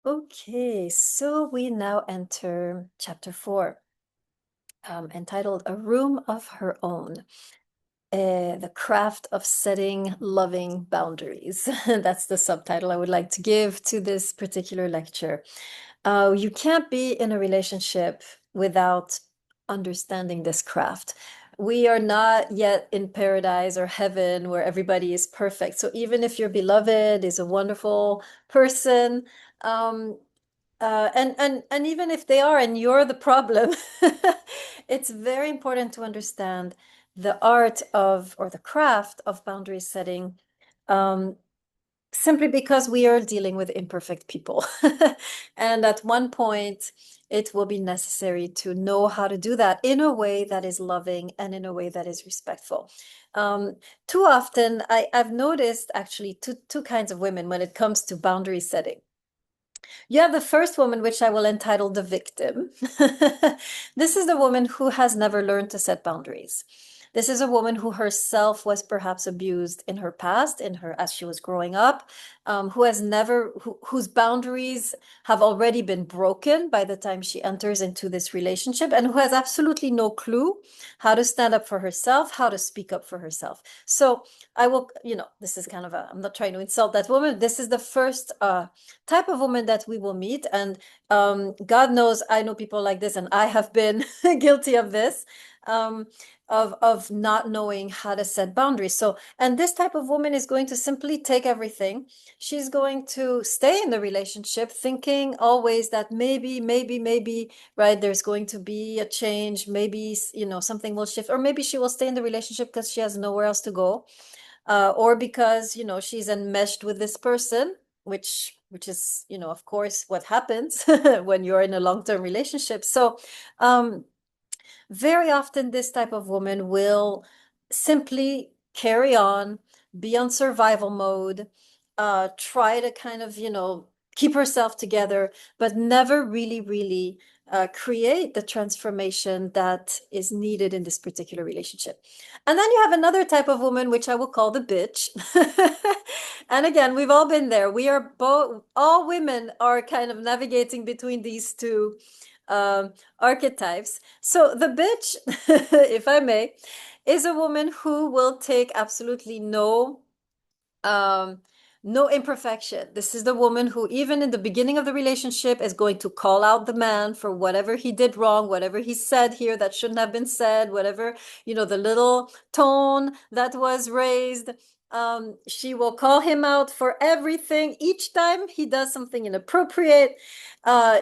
Okay, so we now enter chapter 4, entitled A Room of Her Own, The Craft of Setting Loving Boundaries. That's the subtitle I would like to give to this particular lecture. You can't be in a relationship without understanding this craft. We are not yet in paradise or heaven where everybody is perfect. So even if your beloved is a wonderful person, um, and even if they are and you're the problem, it's very important to understand the art of or the craft of boundary setting, um, simply because we are dealing with imperfect people. And at one point, it will be necessary to know how to do that in a way that is loving and in a way that is respectful. Um, Too often, I've noticed actually two kinds of women when it comes to boundary setting. You have the first woman, which I will entitle the victim. This is the woman who has never learned to set boundaries. This is a woman who herself was perhaps abused in her past, in her as she was growing up, who has never, whose boundaries have already been broken by the time she enters into this relationship, and who has absolutely no clue how to stand up for herself, how to speak up for herself. So I will, this is kind of a, I'm not trying to insult that woman. This is the first type of woman that we will meet. And God knows I know people like this, and I have been guilty of this, of not knowing how to set boundaries. So, and this type of woman is going to simply take everything. She's going to stay in the relationship thinking always that maybe, right, there's going to be a change. Maybe, something will shift, or maybe she will stay in the relationship because she has nowhere else to go, or because she's enmeshed with this person, which is of course what happens when you're in a long-term relationship. So very often this type of woman will simply carry on, be on survival mode, try to kind of keep herself together, but never really create the transformation that is needed in this particular relationship. And then you have another type of woman, which I will call the bitch. And again, we've all been there. We are both, all women are kind of navigating between these two archetypes. So the bitch, if I may, is a woman who will take absolutely um, no imperfection. This is the woman who, even in the beginning of the relationship, is going to call out the man for whatever he did wrong, whatever he said here that shouldn't have been said, whatever, the little tone that was raised. She will call him out for everything. Each time he does something inappropriate,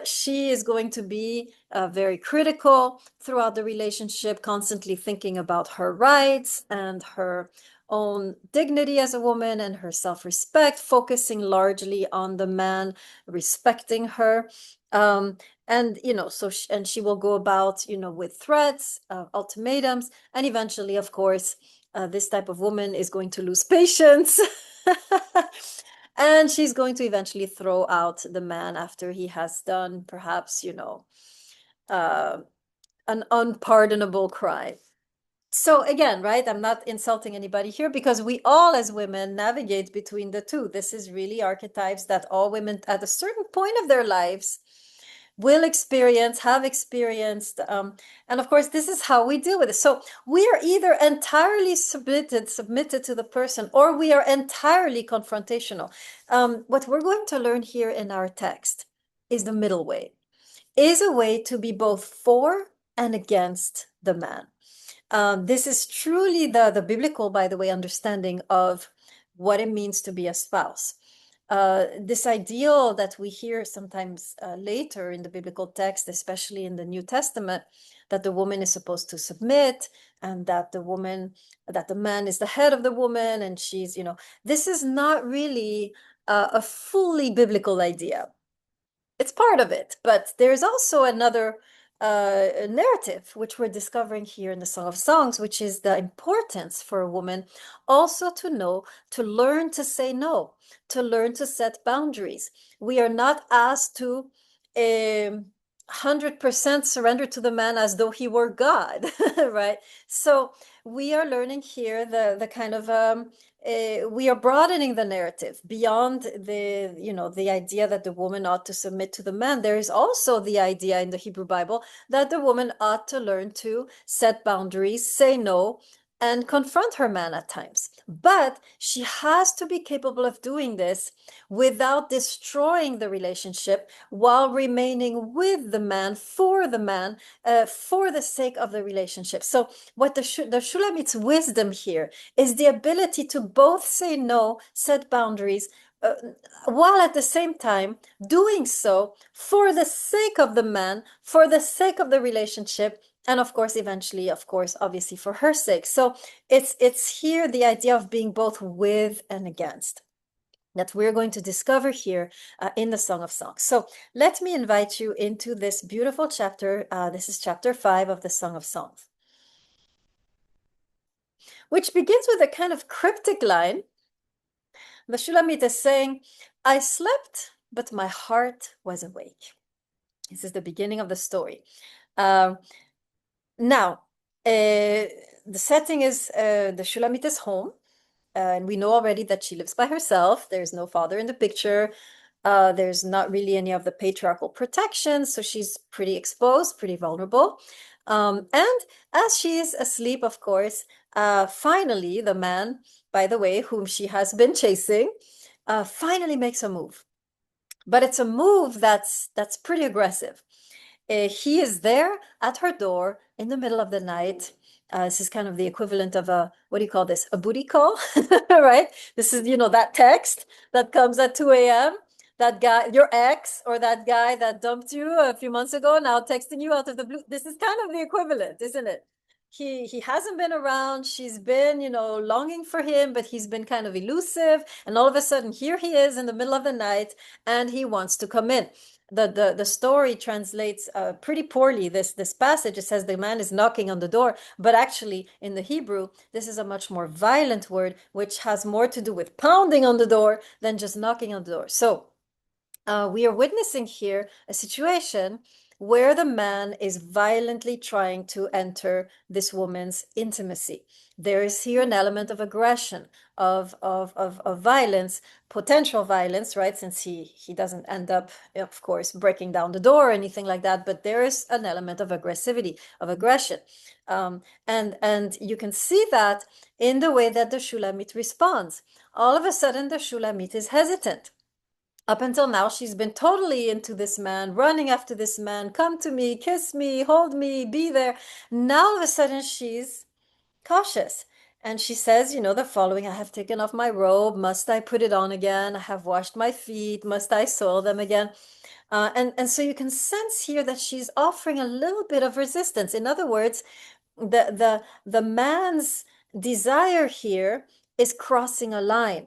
she is going to be very critical throughout the relationship, constantly thinking about her rights and her own dignity as a woman and her self-respect, focusing largely on the man respecting her. And and she will go about with threats, ultimatums, and eventually, of course, this type of woman is going to lose patience. And she's going to eventually throw out the man after he has done perhaps uh, an unpardonable crime. So again, right, I'm not insulting anybody here, because we all as women navigate between the two. This is really archetypes that all women at a certain point of their lives will experience, have experienced. And of course, this is how we deal with it. So we are either entirely submitted to the person, or we are entirely confrontational. What we're going to learn here in our text is the middle way, is a way to be both for and against the man. This is truly the biblical, by the way, understanding of what it means to be a spouse. This ideal that we hear sometimes later in the biblical text, especially in the New Testament, that the woman is supposed to submit, and that the man is the head of the woman, and she's, this is not really a fully biblical idea. It's part of it, but there's also another narrative, which we're discovering here in the Song of Songs, which is the importance for a woman also to know, to learn to say no, to learn to set boundaries. We are not asked to 100% surrender to the man as though he were God, right? So we are learning here the kind of we are broadening the narrative beyond the idea that the woman ought to submit to the man. There is also the idea in the Hebrew Bible that the woman ought to learn to set boundaries, say no, and confront her man at times. But she has to be capable of doing this without destroying the relationship, while remaining with the man, for the sake of the relationship. So what the Shulamit's wisdom here is the ability to both say no, set boundaries, while at the same time doing so for the sake of the man, for the sake of the relationship, and of course, eventually, of course, obviously for her sake. So it's here the idea of being both with and against that we're going to discover here in the Song of Songs. So let me invite you into this beautiful chapter. This is chapter 5 of the Song of Songs, which begins with a kind of cryptic line. The Shulamit is saying, I slept, but my heart was awake. This is the beginning of the story. Now, the setting is the Shulamit is home, and we know already that she lives by herself. There's no father in the picture. There's not really any of the patriarchal protection, so she's pretty exposed, pretty vulnerable. And as she is asleep, of course, finally, the man, by the way, whom she has been chasing, finally makes a move. But it's a move that's pretty aggressive. He is there at her door in the middle of the night. This is kind of the equivalent of what do you call this? A booty call, right? This is, that text that comes at 2 a.m. That guy, your ex, or that guy that dumped you a few months ago, now texting you out of the blue. This is kind of the equivalent, isn't it? He hasn't been around. She's been, longing for him, but he's been kind of elusive. And all of a sudden, here he is in the middle of the night, and he wants to come in. The story translates pretty poorly this passage. It says the man is knocking on the door, but actually in the Hebrew, this is a much more violent word, which has more to do with pounding on the door than just knocking on the door. So we are witnessing here a situation where the man is violently trying to enter this woman's intimacy. There is here an element of aggression, of violence, potential violence, right? Since he doesn't end up, of course, breaking down the door or anything like that, but there is an element of aggressivity, of aggression. And you can see that in the way that the Shulamit responds. All of a sudden, the Shulamit is hesitant. Up until now, she's been totally into this man, running after this man, come to me, kiss me, hold me, be there. Now, all of a sudden, she's cautious. And she says, the following, I have taken off my robe. Must I put it on again? I have washed my feet. Must I soil them again? And so you can sense here that she's offering a little bit of resistance. In other words, the man's desire here is crossing a line,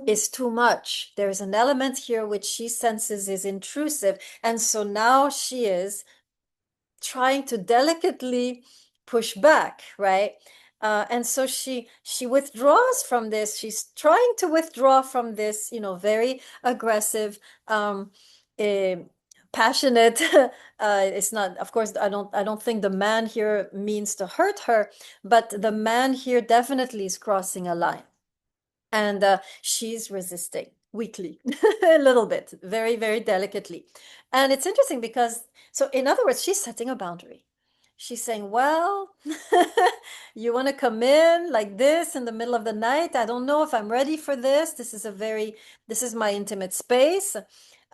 is too much. There's an element here which she senses is intrusive. And so now she is trying to delicately push back, right? And so she withdraws from this. She's trying to withdraw from this, very aggressive, passionate. It's not, of course, I don't think the man here means to hurt her, but the man here definitely is crossing a line. And she's resisting weakly, a little bit, very, very delicately. And it's interesting because, so in other words, she's setting a boundary. She's saying, well, you want to come in like this in the middle of the night? I don't know if I'm ready for this. This is my intimate space.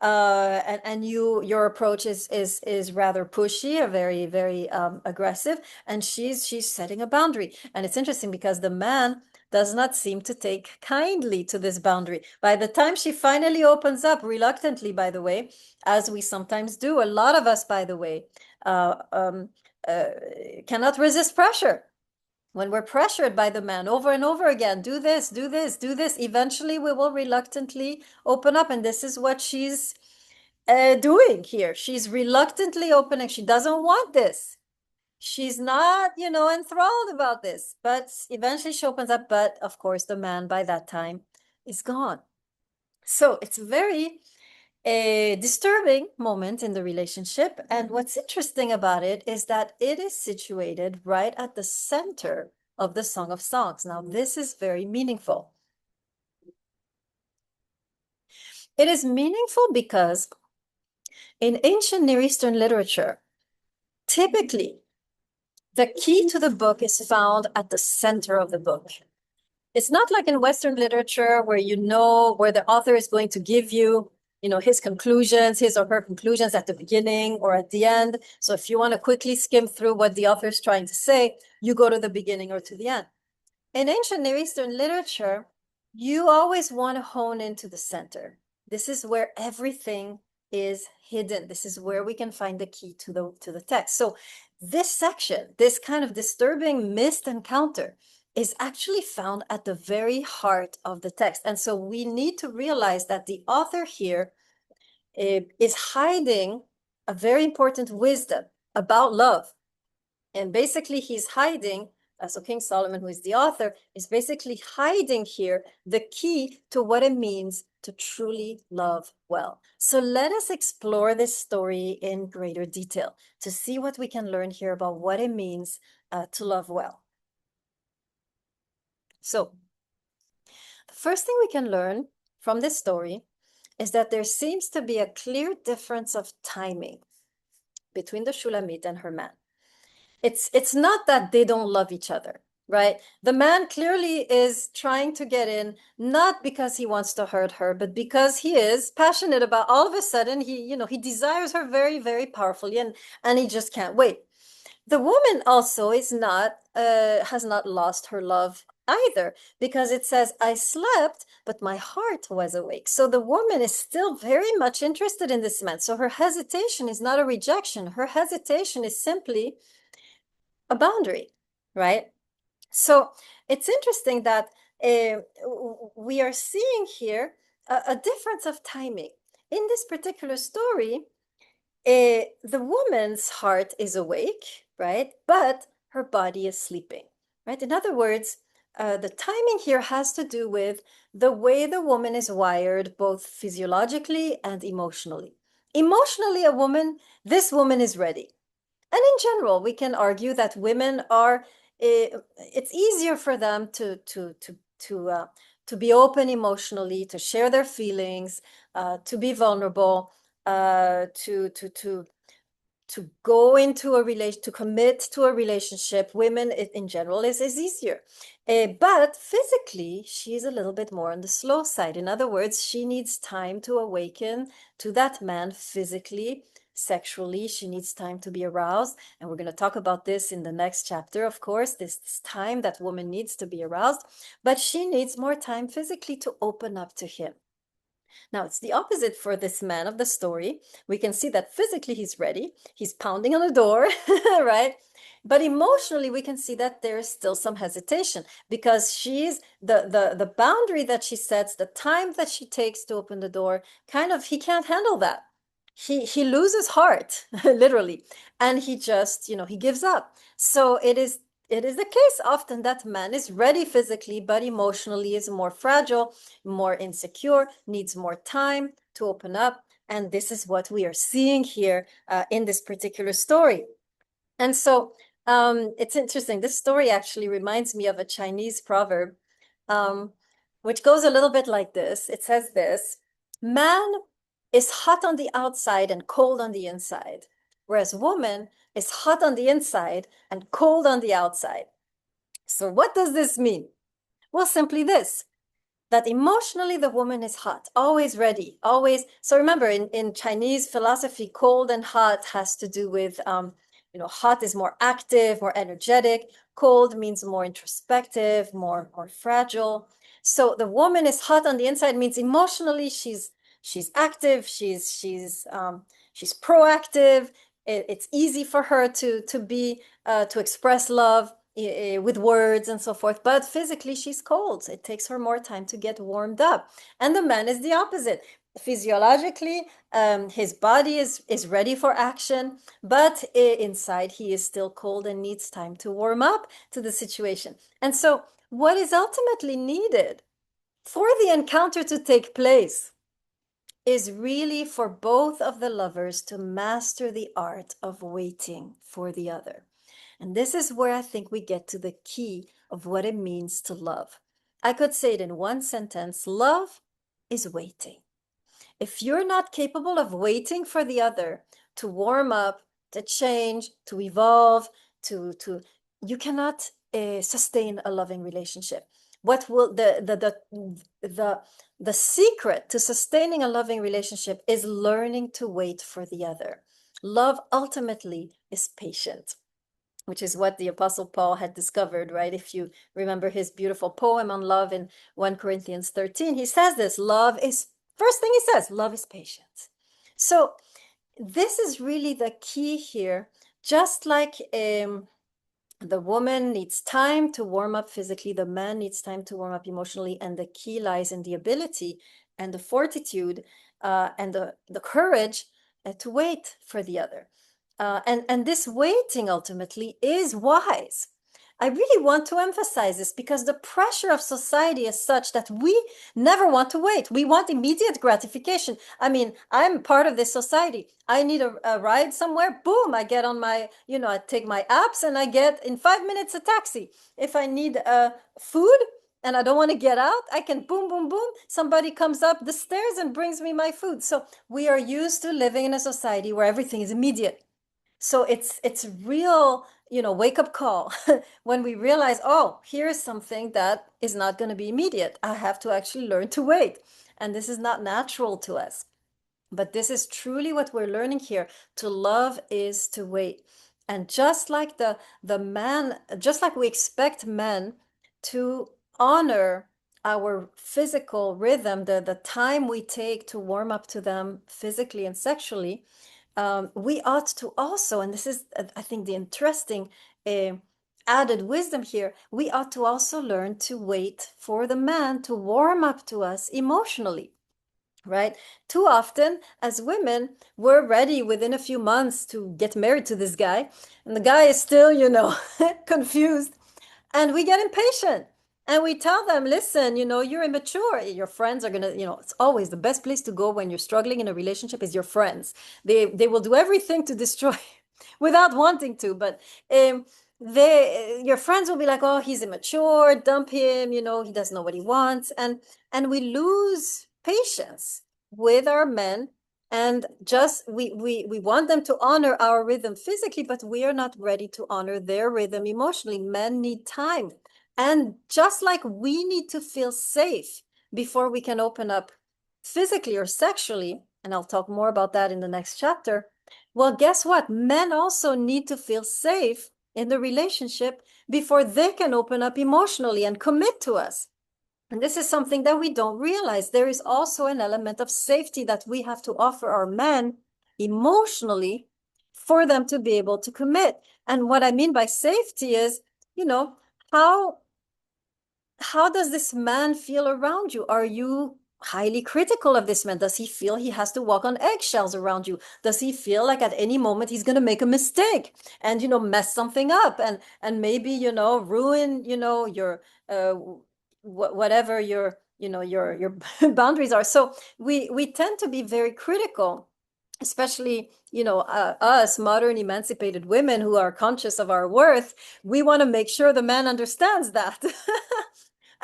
And your approach is rather pushy, or very, very aggressive. And she's setting a boundary. And it's interesting because the man does not seem to take kindly to this boundary. By the time she finally opens up, reluctantly, by the way, as we sometimes do, a lot of us, by the way, cannot resist pressure. When we're pressured by the man over and over again, do this, do this, do this, eventually we will reluctantly open up. And this is what she's doing here. She's reluctantly opening. She doesn't want this. She's not, enthralled about this, but eventually she opens up. But of course, the man by that time is gone. So it's very a disturbing moment in the relationship. And what's interesting about it is that it is situated right at the center of the Song of Songs. Now, this is very meaningful. It is meaningful because in ancient Near Eastern literature, typically the key to the book is found at the center of the book. It's not like in Western literature where you know where the author is going to give you, his conclusions, his or her conclusions at the beginning or at the end. So if you want to quickly skim through what the author is trying to say, you go to the beginning or to the end. In ancient Near Eastern literature, you always want to hone into the center. This is where everything is hidden. This is where we can find the key to the text. So this section, this kind of disturbing missed encounter, is actually found at the very heart of the text. And so we need to realize that the author here is hiding a very important wisdom about love. And basically he's hiding, so King Solomon, who is the author, is basically hiding here the key to what it means to truly love well. So let us explore this story in greater detail to see what we can learn here about what it means to love well. So the first thing we can learn from this story is that there seems to be a clear difference of timing between the Shulamit and her man. It's not that they don't love each other, right? The man clearly is trying to get in, not because he wants to hurt her, but because he is passionate about, all of a sudden, he desires her very, very powerfully, and he just can't wait. The woman also has not lost her love either, because it says, I slept, but my heart was awake. So the woman is still very much interested in this man. So her hesitation is not a rejection. Her hesitation is simply a boundary, right? So it's interesting that we are seeing here a difference of timing. In this particular story, the woman's heart is awake, right? But her body is sleeping, right? In other words, the timing here has to do with the way the woman is wired, both physiologically and emotionally. Emotionally, this woman is ready. And in general, we can argue that women are, it's easier for them to be open emotionally, to share their feelings, to be vulnerable, to go into a relation, to commit to a relationship. Women in general is easier. But physically, she's a little bit more on the slow side. In other words, she needs time to awaken to that man physically, sexually. She needs time to be aroused. And we're going to talk about this in the next chapter, of course, this time that woman needs to be aroused. But she needs more time physically to open up to him. Now, it's the opposite for this man of the story. We can see that physically he's ready. He's pounding on the door, right? But emotionally, we can see that there is still some hesitation, because she's the boundary that she sets, the time that she takes to open the door, he can't handle that. He loses heart, literally, and he just, he gives up. So it is the case often that man is ready physically, but emotionally is more fragile, more insecure, needs more time to open up. And this is what we are seeing here in this particular story. And so it's interesting. This story actually reminds me of a Chinese proverb, which goes a little bit like this. It says this: man is hot on the outside and cold on the inside, whereas woman is hot on the inside and cold on the outside. So what does this mean? Well, simply this, that emotionally the woman is hot, always ready, always. So remember, in Chinese philosophy, cold and hot has to do with, hot is more active, more energetic. Cold means more introspective, more fragile. So the woman is hot on the inside means emotionally she's active, she's proactive. It's easy for her to express love with words and so forth, but physically she's cold. It takes her more time to get warmed up. And the man is the opposite. Physiologically, his body is ready for action, but inside he is still cold and needs time to warm up to the situation. And so what is ultimately needed for the encounter to take place is really for both of the lovers to master the art of waiting for the other. And this is where I think we get to the key of what it means to love. I could say it in one sentence: love is waiting. If you're not capable of waiting for the other to warm up, to change, to evolve, you cannot sustain a loving relationship. What will the secret to sustaining a loving relationship is learning to wait for the other. Love ultimately is patient, which is what the Apostle Paul had discovered, right? If you remember his beautiful poem on love in 1 Corinthians 13, he says this: love is, first thing he says, love is patient. So this is really the key here. Just like the woman needs time to warm up physically, the man needs time to warm up emotionally, and the key lies in the ability and the fortitude and the courage to wait for the other. And this waiting ultimately is wise. I really want to emphasize this because the pressure of society is such that we never want to wait. We want immediate gratification. I mean, I'm part of this society. I need a ride somewhere. Boom, I get on my, I take my apps and I get in 5 minutes a taxi. If I need food and I don't want to get out, I can boom, boom, boom. Somebody comes up the stairs and brings me my food. So we are used to living in a society where everything is immediate. So it's real, wake up call when we realize, oh, here's something that is not going to be immediate. I have to actually learn to wait. And this is not natural to us. But this is truly what we're learning here. To love is to wait. And just like the man, just like we expect men to honor our physical rhythm, the time we take to warm up to them physically and sexually, we ought to also, and this is, I think, the interesting added wisdom here, we ought to also learn to wait for the man to warm up to us emotionally, right? Too often, as women, we're ready within a few months to get married to this guy, and the guy is still, confused, and we get impatient. And we tell them, listen, you're immature. Your friends are going to, it's always the best place to go when you're struggling in a relationship is your friends. They will do everything to destroy without wanting to. But your friends will be like, oh, he's immature, dump him, he doesn't know what he wants. And we lose patience with our men. And just we want them to honor our rhythm physically, but we are not ready to honor their rhythm emotionally. Men need time. And just like we need to feel safe before we can open up physically or sexually, and I'll talk more about that in the next chapter, well, guess what? Men also need to feel safe in the relationship before they can open up emotionally and commit to us. And this is something that we don't realize. There is also an element of safety that we have to offer our men emotionally for them to be able to commit. And what I mean by safety is, how does this man feel around you? Are you highly critical of this man? Does he feel he has to walk on eggshells around you? Does he feel like at any moment he's going to make a mistake and, mess something up and maybe, ruin, your, whatever your, your boundaries are. So we tend to be very critical, especially, us modern emancipated women who are conscious of our worth. We want to make sure the man understands that.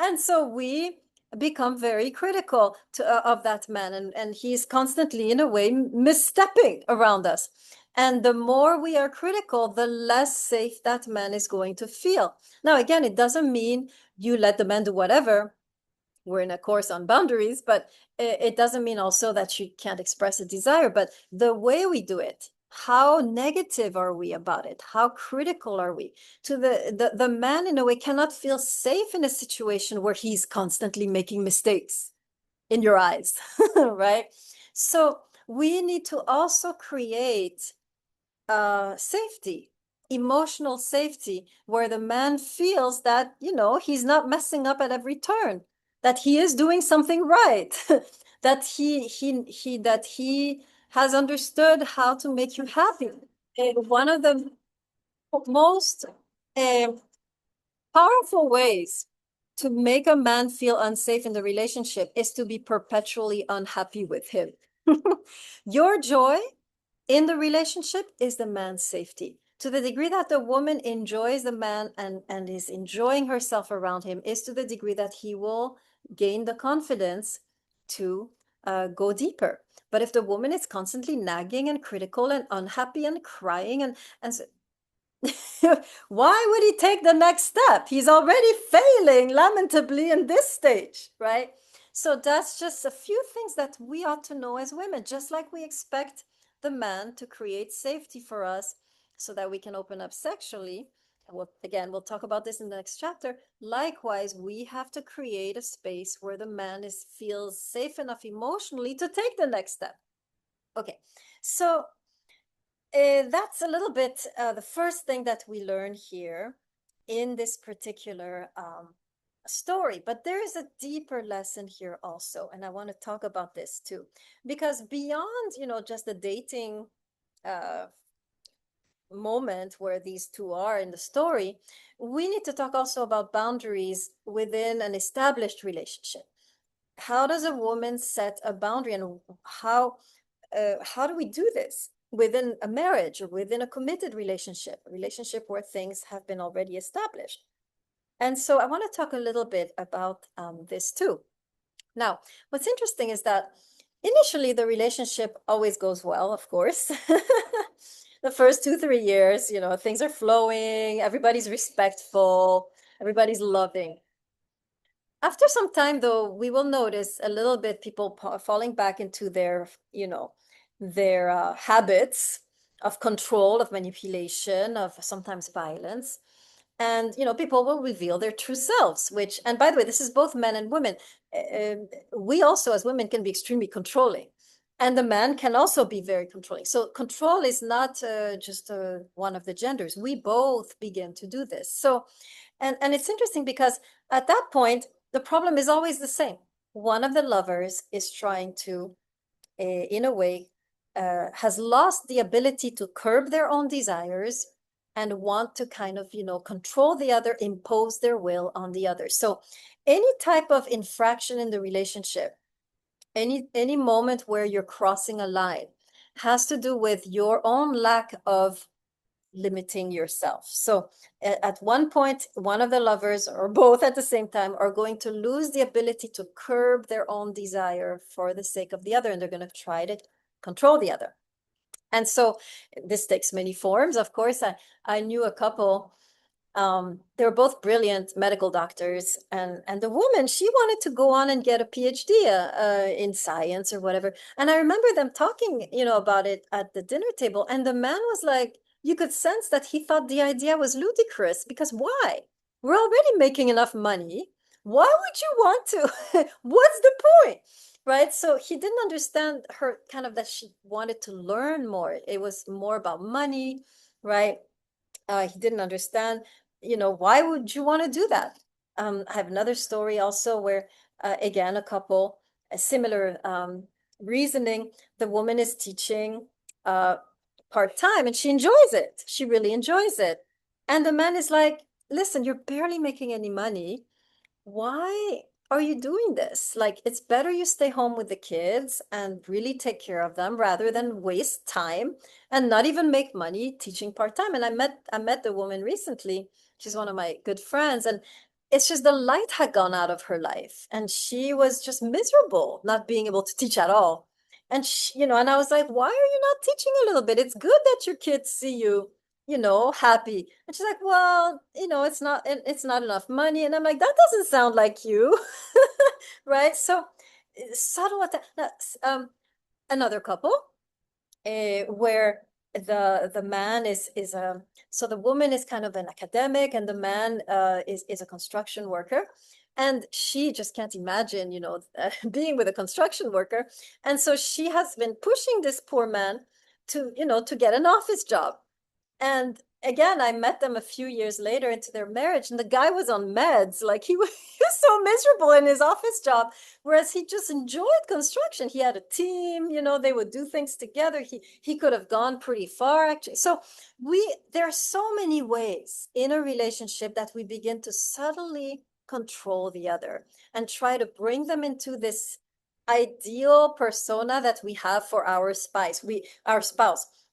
And so we become very critical of that man, and he's constantly, in a way, misstepping around us. And the more we are critical, the less safe that man is going to feel. Now, again, it doesn't mean you let the man do whatever. We're in a course on boundaries, but it doesn't mean also that you can't express a desire. But the way we do it, how negative are we about it? How critical are we? To the man, in a way, cannot feel safe in a situation where he's constantly making mistakes in your eyes, right? So we need to also create safety, emotional safety, where the man feels that, he's not messing up at every turn, that he is doing something right, that he has understood how to make you happy. One of the most powerful ways to make a man feel unsafe in the relationship is to be perpetually unhappy with him. Your joy in the relationship is the man's safety. To the degree that the woman enjoys the man and is enjoying herself around him is to the degree that he will gain the confidence to go deeper. But if the woman is constantly nagging and critical and unhappy and crying and so, why would he take the next step? He's already failing lamentably in this stage, right? So that's just a few things that we ought to know as women, just like we expect the man to create safety for us so that we can open up sexually. Again, we'll talk about this in the next chapter. Likewise, we have to create a space where the man feels safe enough emotionally to take the next step. Okay, so that's a little bit the first thing that we learn here in this particular story. But there is a deeper lesson here also, and I want to talk about this too, because beyond, just the dating uh, moment where these two are in the story, we need to talk also about boundaries within an established relationship. How does a woman set a boundary, and how do we do this within a marriage or within a committed relationship, a relationship where things have been already established? And so I want to talk a little bit about this too. Now, what's interesting is that initially the relationship always goes well, of course. The first 2-3 years, things are flowing, everybody's respectful, everybody's loving. After some time, though, we will notice a little bit people falling back into their habits of control, of manipulation, of sometimes violence. And, people will reveal their true selves, which, and by the way, this is both men and women. We also, as women, can be extremely controlling. And the man can also be very controlling. So control is not just one of the genders. We both begin to do this. So, and it's interesting because at that point, the problem is always the same. One of the lovers is trying to, in a way, has lost the ability to curb their own desires and want to kind of, control the other, impose their will on the other. So any type of infraction in the relationship, any moment where you're crossing a line, has to do with your own lack of limiting yourself. So at one point, one of the lovers or both at the same time are going to lose the ability to curb their own desire for the sake of the other, and they're going to try to control the other. And so this takes many forms. Of course, I knew a couple. They were both brilliant medical doctors, and the woman, she wanted to go on and get a PhD in science or whatever. And I remember them talking, about it at the dinner table, and the man was like, you could sense that he thought the idea was ludicrous, because why? We're already making enough money. Why would you want to? What's the point? Right? So he didn't understand her kind of that she wanted to learn more. It was more about money, right? He didn't understand, why would you want to do that? I have another story also where, again, a couple, a similar reasoning. The woman is teaching part-time and she enjoys it. She really enjoys it. And the man is like, listen, you're barely making any money. Why are you doing this? Like, it's better you stay home with the kids and really take care of them rather than waste time and not even make money teaching part-time. And I met the woman recently. She's one of my good friends, and it's just the light had gone out of her life and she was just miserable not being able to teach at all. And and I was like, why are you not teaching a little bit? It's good that your kids see you, happy. And she's like, well, it's not enough money. And I'm like, that doesn't sound like you. Right? So subtle attack. Another couple, where the man is so the woman is kind of an academic and the man is a construction worker, and she just can't imagine, being with a construction worker. And so she has been pushing this poor man to get an office job. And again, I met them a few years later into their marriage, and the guy was on meds. Like he was, he was so miserable in his office job, whereas he just enjoyed construction. He had a team, they would do things together. He could have gone pretty far, actually. So there are so many ways in a relationship that we begin to subtly control the other and try to bring them into this ideal persona that we have for our spouse.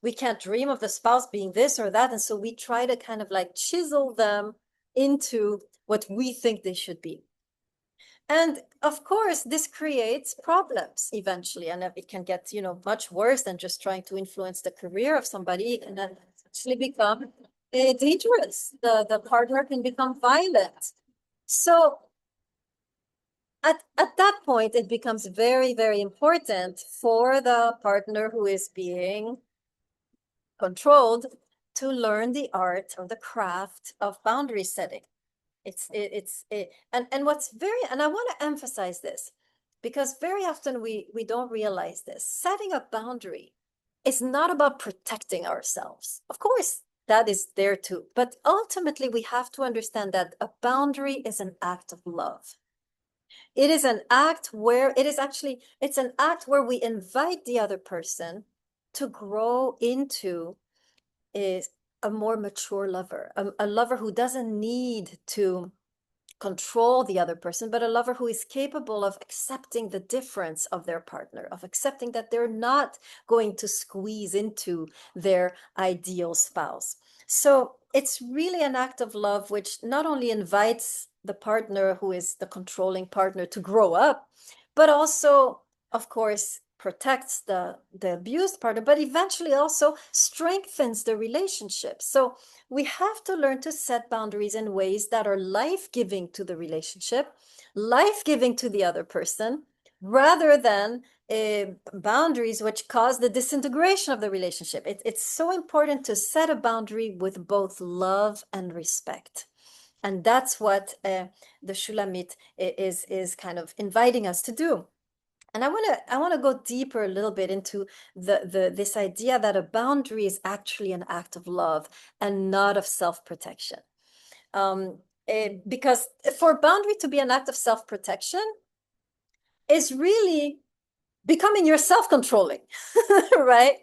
We can't dream of the spouse being this or that. And so we try to kind of like chisel them into what we think they should be. And of course, this creates problems eventually, and it can get, much worse than just trying to influence the career of somebody, and then actually become dangerous. The partner can become violent. So at that point, it becomes very, very important for the partner who is being controlled to learn the art or the craft of boundary setting. And what's very, and I want to emphasize this because very often we don't realize this. Setting a boundary is not about protecting ourselves. Of course, that is there too, but ultimately we have to understand that a boundary is an act of love. It is an act where it's an act where we invite the other person to grow into is a more mature lover, a lover who doesn't need to control the other person, but a lover who is capable of accepting the difference of their partner, of accepting that they're not going to squeeze into their ideal spouse. So it's really an act of love, which not only invites the partner who is the controlling partner to grow up, but also, of course, protects the abused partner, but eventually also strengthens the relationship. So we have to learn to set boundaries in ways that are life-giving to the relationship, life-giving to the other person, rather than boundaries which cause the disintegration of the relationship. It's so important to set a boundary with both love and respect. And that's what the Shulamit is kind of inviting us to do. And I want to go deeper a little bit into this idea that a boundary is actually an act of love and not of self-protection. Because for a boundary to be an act of self-protection is really becoming yourself controlling, right?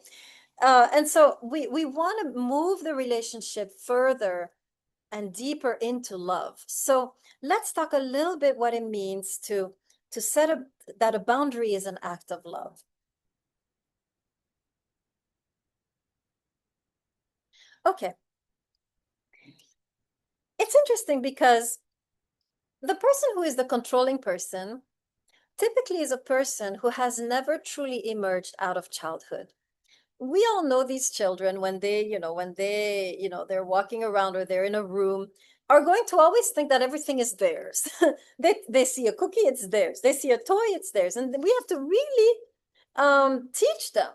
And so we want to move the relationship further and deeper into love. So let's talk a little bit what it means to set up that a boundary is an act of love. Okay. It's interesting because the person who is the controlling person typically is a person who has never truly emerged out of childhood. We all know these children when they're walking around or they're in a room are going to always think that everything is theirs. They see a cookie, it's theirs. They see a toy, it's theirs. And we have to really teach them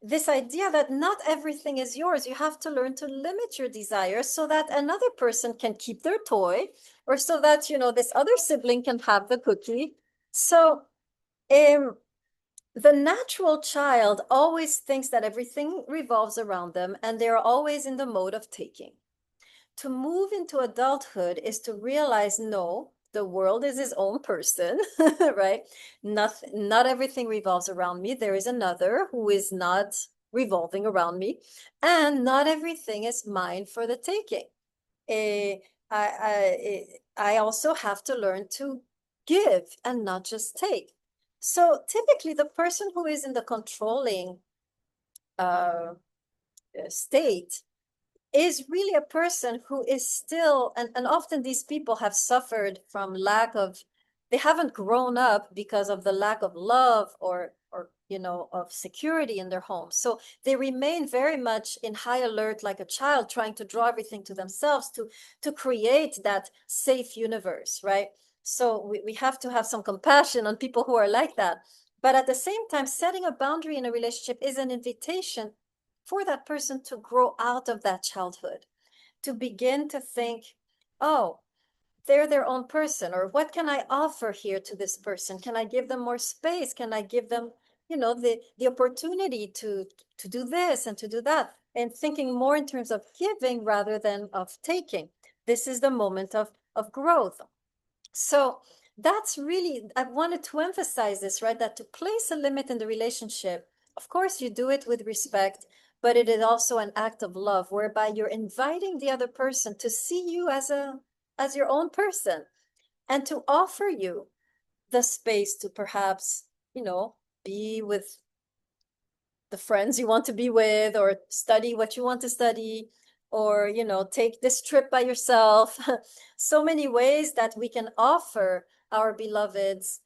this idea that not everything is yours. You have to learn to limit your desires so that another person can keep their toy, or so that, this other sibling can have the cookie. So the natural child always thinks that everything revolves around them and they're always in the mode of taking. To move into adulthood is to realize, no, the world is his own person, right? Not everything revolves around me. There is another who is not revolving around me, and not everything is mine for the taking. I also have to learn to give and not just take. So typically, the person who is in the controlling state is really a person who is still, and often these people have suffered from they haven't grown up because of the lack of love or of security in their home. So they remain very much in high alert, like a child trying to draw everything to themselves to create that safe universe, right? So we have to have some compassion on people who are like that. But at the same time, setting a boundary in a relationship is an invitation for that person to grow out of that childhood, to begin to think, oh, they're their own person, or what can I offer here to this person? Can I give them more space? Can I give them, the opportunity to do this and to do that? And thinking more in terms of giving rather than of taking. This is the moment of growth. So that's really, I wanted to emphasize this, right? That to place a limit in the relationship, of course, you do it with respect, but it is also an act of love whereby you're inviting the other person to see you as your own person and to offer you the space to perhaps, be with the friends you want to be with, or study what you want to study, or take this trip by yourself. So many ways that we can offer our beloveds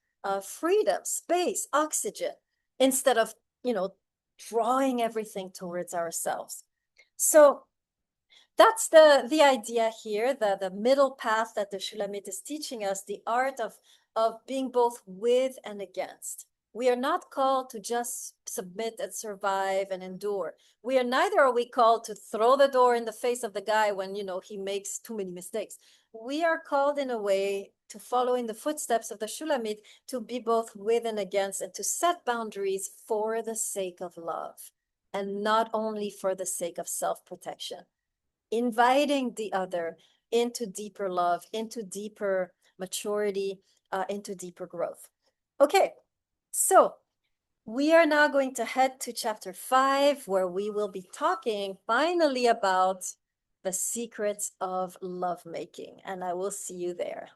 freedom, space, oxygen, instead of, drawing everything towards ourselves. So that's the idea here, the middle path that the Shulamit is teaching us, the art of being both with and against. We are not called to just submit and survive and endure. Neither are we called to throw the door in the face of the guy when, he makes too many mistakes. We are called in a way to follow in the footsteps of the Shulamit, to be both with and against, and to set boundaries for the sake of love, and not only for the sake of self-protection. Inviting the other into deeper love, into deeper maturity, into deeper growth. Okay, so we are now going to head to chapter 5, where we will be talking finally about the secrets of lovemaking, and I will see you there.